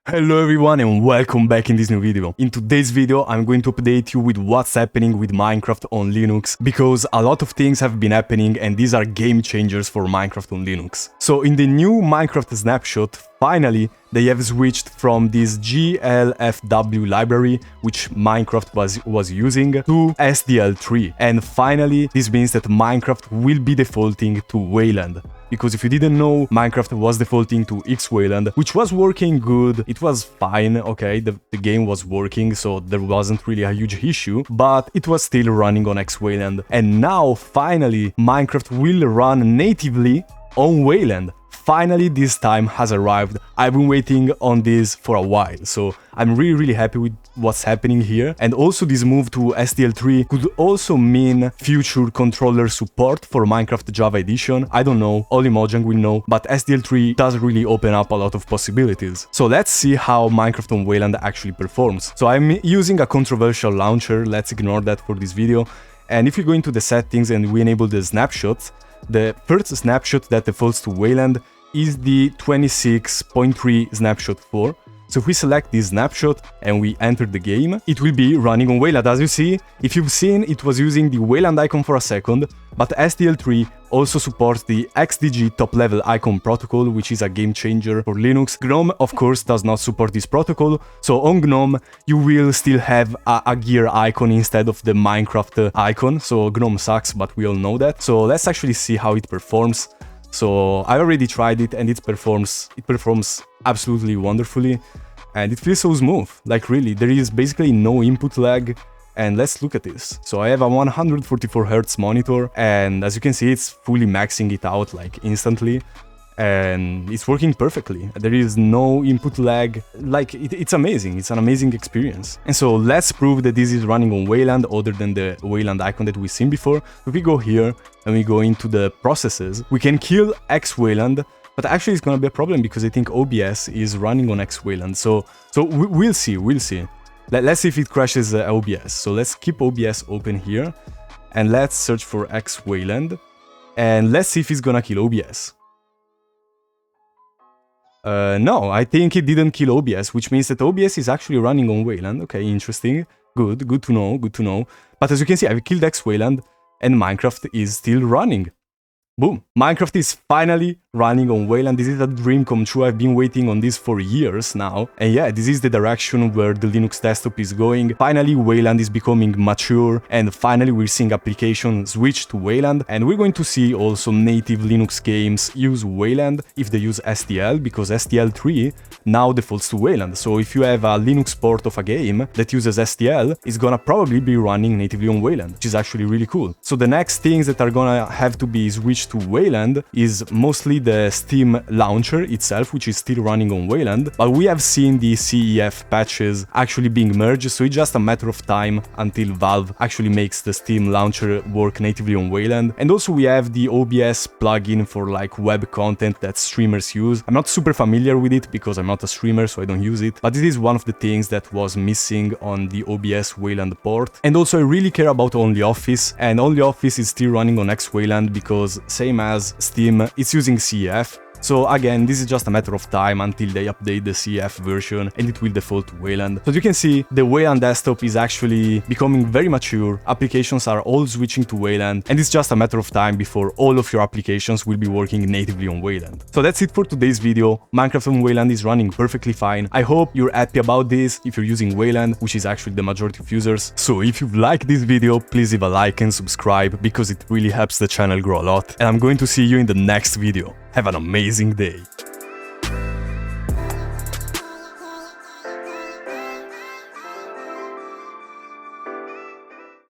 Hello everyone and welcome back in this new video. In today's video I'm going to update you with what's happening with Minecraft on Linux, because a lot of things have been happening and these are game changers for Minecraft on Linux. So in the new Minecraft snapshot, finally they have switched from this glfw library which Minecraft was using to SDL3, and finally this means that Minecraft will be defaulting to Wayland. Because if you didn't know, Minecraft was defaulting to xwayland, which was working good. It was fine, okay, the game was working, so there wasn't really a huge issue, but it was still running on xwayland. And now, finally, Minecraft will run natively on Wayland. Finally, this time has arrived. I've been waiting on this for a while, so I'm really happy with what's happening here. And also this move to SDL3 could also mean future controller support for Minecraft Java Edition. I don't know, only Mojang will know, but SDL3 does really open up a lot of possibilities. So let's see how Minecraft on Wayland actually performs. So I'm using a controversial launcher, let's ignore that for this video. And if you go into the settings and we enable the snapshots, the first snapshot that defaults to Wayland is the 26.3 snapshot 4. So if we select this snapshot and we enter the game, it will be running on Wayland. As you see, if you've seen, it was using the Wayland icon for a second, but SDL3 also supports the XDG top level icon protocol, which is a game changer for Linux. GNOME, of course, does not support this protocol, so on GNOME you will still have a gear icon instead of the Minecraft icon, so GNOME sucks, but we all know that. So let's actually see how it performs. So I already tried it and it performs absolutely wonderfully, and it feels so smooth, like really, there is basically no input lag. And let's look at this. So I have a 144Hz monitor, and as you can see, it's fully maxing it out like instantly, and it's working perfectly. There is no input lag, like it's amazing, it's an amazing experience. And so let's prove that this is running on Wayland other than the Wayland icon that we've seen before. If we go here and we go into the processes, we can kill xwayland, but actually it's gonna be a problem because I think OBS is running on xwayland, so we'll see. Let's see if it crashes OBS. So let's keep OBS open here and let's search for xwayland and let's see if it's gonna kill OBS. No, I think it didn't kill OBS, which means that OBS is actually running on Wayland. Okay, interesting. Good to know. But as you can see, I've killed xwayland and Minecraft is still running. Boom! Minecraft is finally running on Wayland. This is a dream come true. I've been waiting on this for years now. And yeah, this is the direction where the Linux desktop is going. Finally, Wayland is becoming mature, and finally we're seeing applications switch to Wayland. And we're going to see also native Linux games use Wayland if they use SDL, because SDL3 now defaults to Wayland. So if you have a Linux port of a game that uses SDL, it's gonna probably be running natively on Wayland, which is actually really cool. So the next things that are gonna have to be switched to Wayland is mostly the Steam launcher itself, which is still running on Wayland, but we have seen the CEF patches actually being merged, so it's just a matter of time until Valve actually makes the Steam launcher work natively on Wayland. And also we have the OBS plugin for like web content that streamers use. I'm not super familiar with it because I'm not a streamer, so I don't use it, but this is one of the things that was missing on the OBS Wayland port. And also I really care about OnlyOffice, and OnlyOffice is still running on xwayland because same as Steam, it's using CEF. So again, this is just a matter of time until they update the CEF version and it will default to Wayland. So as you can see, the Wayland desktop is actually becoming very mature. Applications are all switching to Wayland, and it's just a matter of time before all of your applications will be working natively on Wayland. So that's it for today's video. Minecraft on Wayland is running perfectly fine. I hope you're happy about this if you're using Wayland, which is actually the majority of users. So if you've liked this video, please leave a like and subscribe because it really helps the channel grow a lot. And I'm going to see you in the next video. Have an amazing day.